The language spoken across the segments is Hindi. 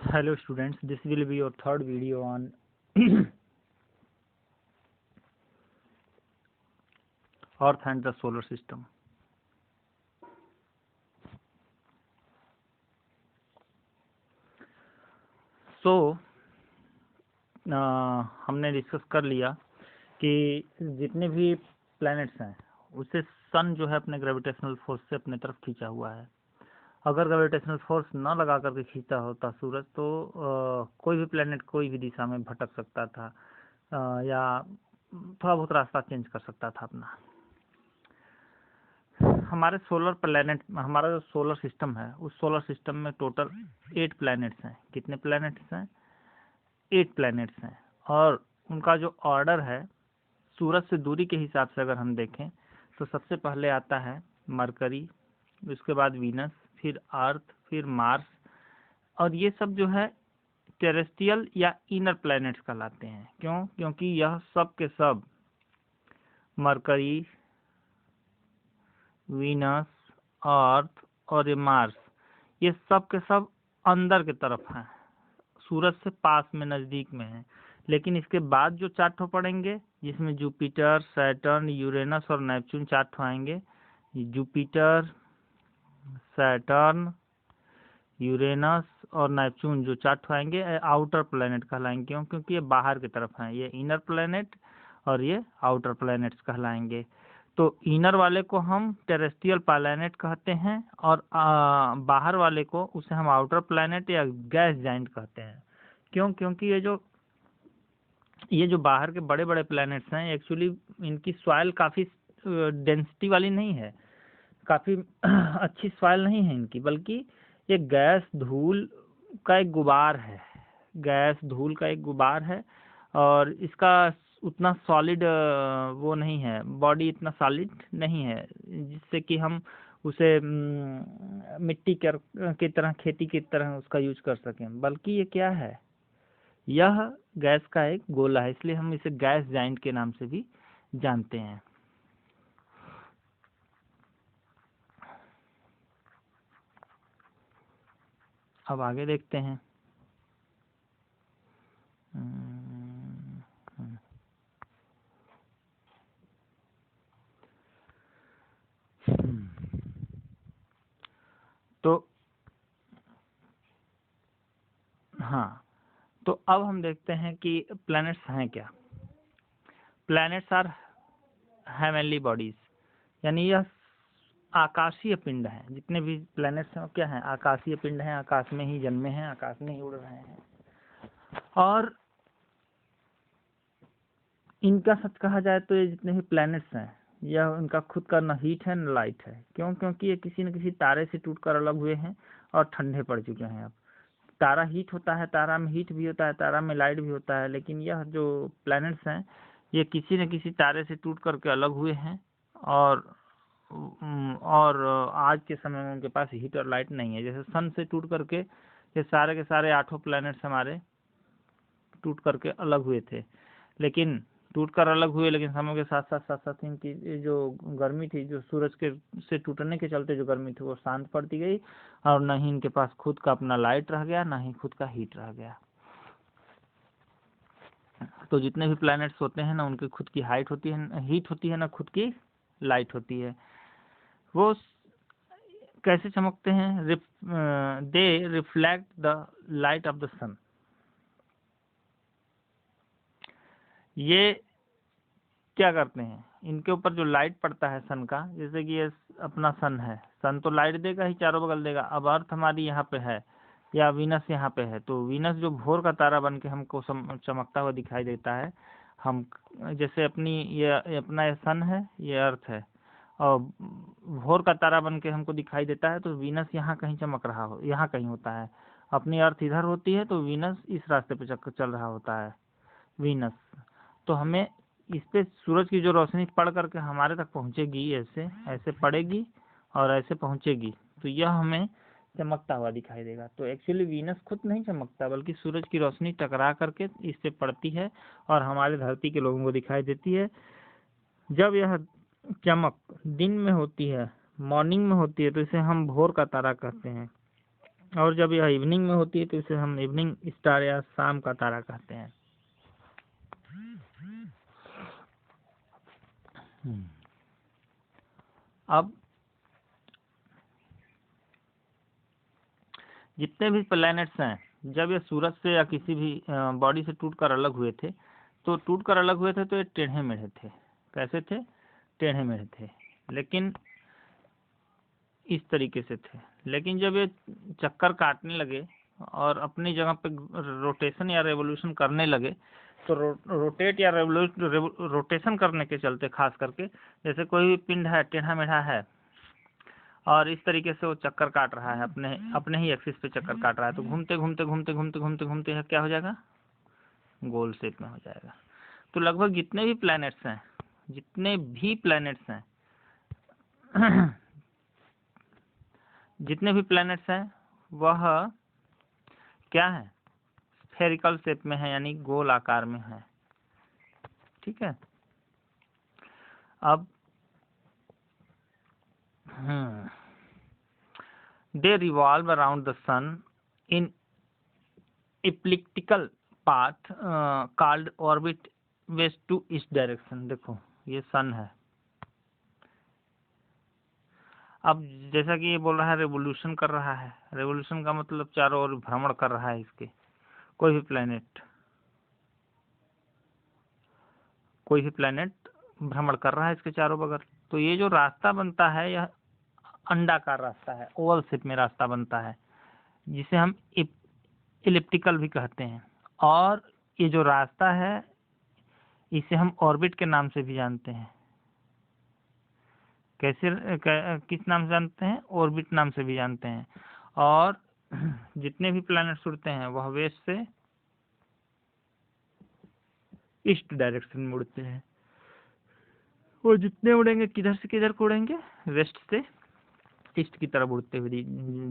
Hello students, this will be your third video on Earth and the solar system. So हमने डिस्कस कर लिया कि जितने भी प्लैनेट्स हैं उसे सन जो है अपने ग्रेविटेशनल फोर्स से अपने तरफ खींचा हुआ है। अगर ग्रेविटेशनल फोर्स न लगा करके खींचता होता सूरज तो कोई भी प्लैनेट कोई भी दिशा में भटक सकता था या थोड़ा बहुत रास्ता चेंज कर सकता था अपना। हमारे सोलर प्लैनेट, हमारा जो सोलर सिस्टम है उस सोलर सिस्टम में टोटल 8 प्लैनेट्स हैं। कितने प्लैनेट्स हैं? 8 प्लैनेट्स हैं। और उनका जो ऑर्डर है सूरज से दूरी के हिसाब से अगर हम देखें तो सबसे पहले आता है मरकरी, उसके बाद वीनस, फिर अर्थ, फिर मार्स। और ये सब जो है टेरेस्ट्रियल या इनर प्लैनेट्स कहलाते हैं। क्यों? क्योंकि यह सब के सब मरकरी, वीनस, अर्थ और ये मार्स, ये सब के सब अंदर की तरफ हैं, सूरज से पास में, नज़दीक में हैं। लेकिन इसके बाद जो 4 ठो पड़ेंगे जिसमें जुपिटर, सैटर्न, यूरेनस और नेपच्यून 4 ठो आएंगे। जुपिटर, सैटर्न, यूरेनस और नेपच्यून जो 4 ठो आएंगे आउटर प्लैनेट कहलाएंगे। क्यों? क्योंकि ये बाहर की तरफ हैं। ये इनर प्लैनेट और ये आउटर प्लैनेट्स कहलाएंगे। तो इनर वाले को हम टेरेस्ट्रियल प्लैनेट कहते हैं और बाहर वाले को उसे हम आउटर प्लैनेट या गैस जाइंट कहते हैं। क्यों? क्योंकि ये जो बाहर के बड़े बड़े प्लैनेट्स हैं एक्चुअली इनकी सॉइल काफ़ी डेंसिटी वाली नहीं है, काफ़ी अच्छी सॉइल नहीं है इनकी, बल्कि ये गैस धूल का एक गुबार है। गैस धूल का एक गुबार है और इसका उतना सॉलिड वो नहीं है, बॉडी इतना सॉलिड नहीं है जिससे कि हम उसे मिट्टी की तरह, खेती की तरह उसका यूज कर सकें। बल्कि ये क्या है? यह गैस का एक गोला है, इसलिए हम इसे गैस जाइंट के नाम से भी जानते हैं। अब आगे देखते हैं। तो हाँ, तो अब हम देखते हैं कि प्लैनेट्स हैं क्या। प्लैनेट्स आर हेवनली बॉडीज, यानी यह आकाशीय पिंड हैं। जितने भी प्लैनेट्स हैं वो क्या हैं? आकाशीय पिंड हैं, आकाश में ही जन्मे हैं, आकाश में ही उड़ रहे हैं। और इनका सच कहा जाए तो ये जितने भी प्लैनेट्स हैं यह उनका खुद का न हीट है न लाइट है। क्यों? क्योंकि ये किसी न किसी तारे से टूटकर अलग हुए हैं और ठंडे पड़ चुके हैं। अब तारा हीट होता है, तारा में हीट भी होता है, तारा में लाइट भी होता है, लेकिन यह जो प्लैनेट्स हैं ये किसी न किसी तारे से टूट करके अलग हुए हैं और आज के समय में उनके पास हीट और लाइट नहीं है। जैसे सन से टूट करके ये सारे के सारे 8 प्लैनेट्स हमारे टूट करके अलग हुए थे, लेकिन टूटकर अलग हुए, लेकिन समय के साथ साथ इनकी जो गर्मी थी, जो सूरज के से टूटने के चलते जो गर्मी थी वो शांत पड़ती गई और न ही इनके पास खुद का अपना लाइट रह गया, न ही खुद का हीट रह गया। तो जितने भी प्लैनेट्स होते हैं ना उनकी खुद की हाइट होती है, हीट होती है, ना खुद की लाइट होती है। वो कैसे चमकते हैं? They reflect the light of the sun. ये क्या करते हैं? इनके ऊपर जो लाइट पड़ता है सन का, जैसे कि ये अपना सन है, सन तो लाइट देगा ही, चारों बगल देगा। अब अर्थ हमारी यहाँ पे है या वीनस यहाँ पे है, तो वीनस जो भोर का तारा बन के हमको चमकता हुआ दिखाई देता है। हम जैसे ये अपना ये सन है, ये अर्थ है और भोर का तारा बन के हमको दिखाई देता है, तो वीनस यहाँ कहीं चमक रहा हो, यहाँ कहीं होता है। अपनी अर्थ इधर होती है तो वीनस इस रास्ते पे चल रहा होता है, वीनस। तो हमें इस पे सूरज की जो रोशनी पड़ करके हमारे तक पहुंचेगी, ऐसे ऐसे पड़ेगी और ऐसे पहुंचेगी, तो यह हमें चमकता हुआ दिखाई देगा। तो एक्चुअली वीनस खुद नहीं चमकता, बल्कि सूरज की रोशनी टकरा करके इस पे पड़ती है और हमारे धरती के लोगों को दिखाई देती है। जब यह चमक दिन में होती है, मॉर्निंग में होती है, तो इसे हम भोर का तारा कहते हैं। और जब यह इवनिंग में होती है तो इसे हम इवनिंग स्टार या शाम का तारा कहते हैं। अब जितने भी प्लैनेट्स हैं, जब ये सूरज से या किसी भी बॉडी से टूटकर अलग हुए थे, तो ये टेढ़े मेढ़े थे। कैसे थे? टेढ़े मेढ़े थे, लेकिन इस तरीके से थे। लेकिन जब ये चक्कर काटने लगे और अपनी जगह पे रोटेशन या रेवोल्यूशन करने लगे, तो रोटेट या रोटेशन करने के चलते, खास करके जैसे कोई भी पिंड है, टेढ़ा मेढ़ा है और इस तरीके से वो चक्कर काट रहा है, अपने ही एक्सिस पे चक्कर काट रहा है, तो घूमते घूमते घूमते घूमते घूमते घूमते क्या हो जाएगा? गोल शेप में हो जाएगा। तो लगभग जितने भी प्लैनेट्स हैं जितने भी प्लैनेट्स हैं वह क्या है? स्फेरिकल शेप में है, यानी गोल आकार में है। ठीक है। अब they revolve around the sun in elliptical path called orbit west to east direction। देखो ये सन है। अब जैसा कि ये बोल रहा है रेवोल्यूशन कर रहा है, रेवोल्यूशन का मतलब चारों ओर भ्रमण कर रहा है इसके, कोई भी प्लैनेट भ्रमण कर रहा है इसके चारों बगल। तो ये जो रास्ता बनता है यह अंडाकार रास्ता है, ओवल शेप में रास्ता बनता है, जिसे हम इलिप्टिकल भी कहते हैं। और ये जो रास्ता है इसे हम ऑर्बिट के नाम से भी जानते हैं। किस नाम से जानते हैं? ऑर्बिट नाम से भी जानते हैं। और जितने भी प्लैनेट्स उड़ते हैं वह वेस्ट से ईस्ट डायरेक्शन में उड़ते हैं। वो जितने उड़ेंगे किधर से किधर को उड़ेंगे? वेस्ट से ईस्ट की तरफ उड़ते हुए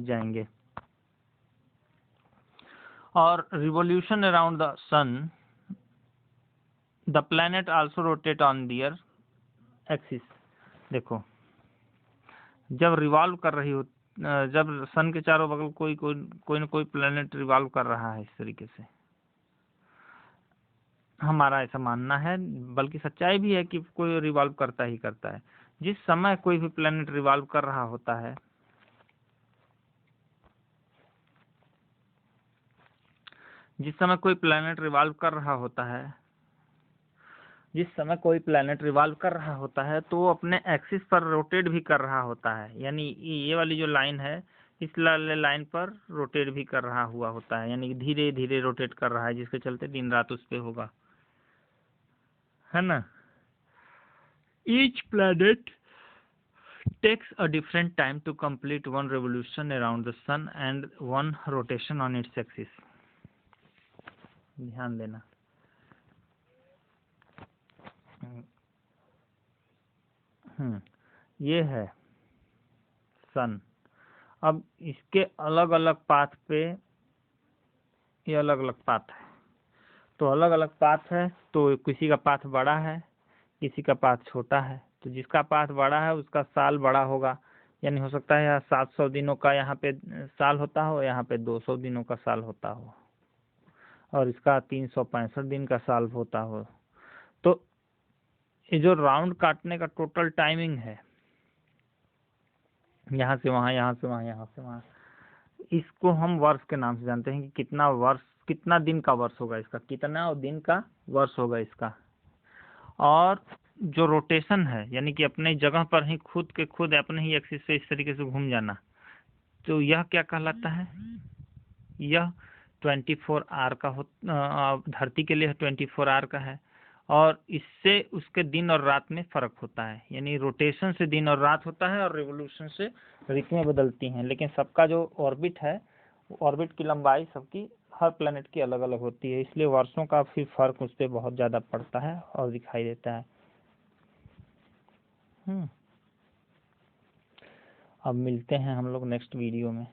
जाएंगे। और revolution around the sun, the planet also rotate on their axis. देखो जब रिवॉल्व कर रही हो, जब सन के चारों बगल कोई न कोई प्लैनेट रिवॉल्व कर रहा है इस तरीके से, हमारा ऐसा मानना है, बल्कि सच्चाई भी है कि कोई रिवॉल्व करता ही करता है। जिस समय कोई भी प्लैनेट रिवॉल्व कर रहा होता है, जिस समय कोई प्लैनेट रिवॉल्व कर रहा होता है तो वो अपने एक्सिस पर रोटेट भी कर रहा होता है। यानी ये वाली जो लाइन है, इस लाइन पर रोटेट भी कर रहा हुआ होता है, यानी धीरे धीरे रोटेट कर रहा है, जिसके चलते दिन रात उस पे होगा, है ना। Each planet takes a different time to complete one revolution around the sun and one rotation on its axis। ध्यान देना। ये है सन। अब इसके अलग अलग पाथ पे ये अलग अलग पाथ है, तो अलग अलग पाथ है, तो किसी का पाथ बड़ा है, किसी का पाथ छोटा है। तो जिसका पाथ बड़ा है उसका साल बड़ा होगा, यानी हो सकता है 700 दिनों का यहाँ पे साल होता हो, यहाँ पे 200 दिनों का साल होता हो, और इसका 365 दिन का साल होता हो। तो ये जो राउंड काटने का टोटल टाइमिंग है, यहाँ से वहाँ, यहाँ से वहाँ, यहाँ से वहाँ, इसको हम वर्ष के नाम से जानते हैं कि कितना दिन का वर्ष होगा इसका, कितना दिन का वर्ष होगा इसका। और जो रोटेशन है, यानी कि अपने जगह पर ही खुद अपने ही एक्सिस से इस तरीके से घूम जाना, तो यह क्या कहलाता है? यह 24 आवर का धरती के लिए 24 आवर का है। और इससे उसके दिन और रात में फर्क होता है, यानी रोटेशन से दिन और रात होता है और रिवोल्यूशन से ऋतुएं बदलती हैं। लेकिन सबका जो ऑर्बिट है, ऑर्बिट की लंबाई सबकी हर प्लेनेट की अलग अलग होती है, इसलिए वर्षों का फिर फर्क उस पर बहुत ज़्यादा पड़ता है और दिखाई देता है। अब मिलते हैं हम लोग नेक्स्ट वीडियो में।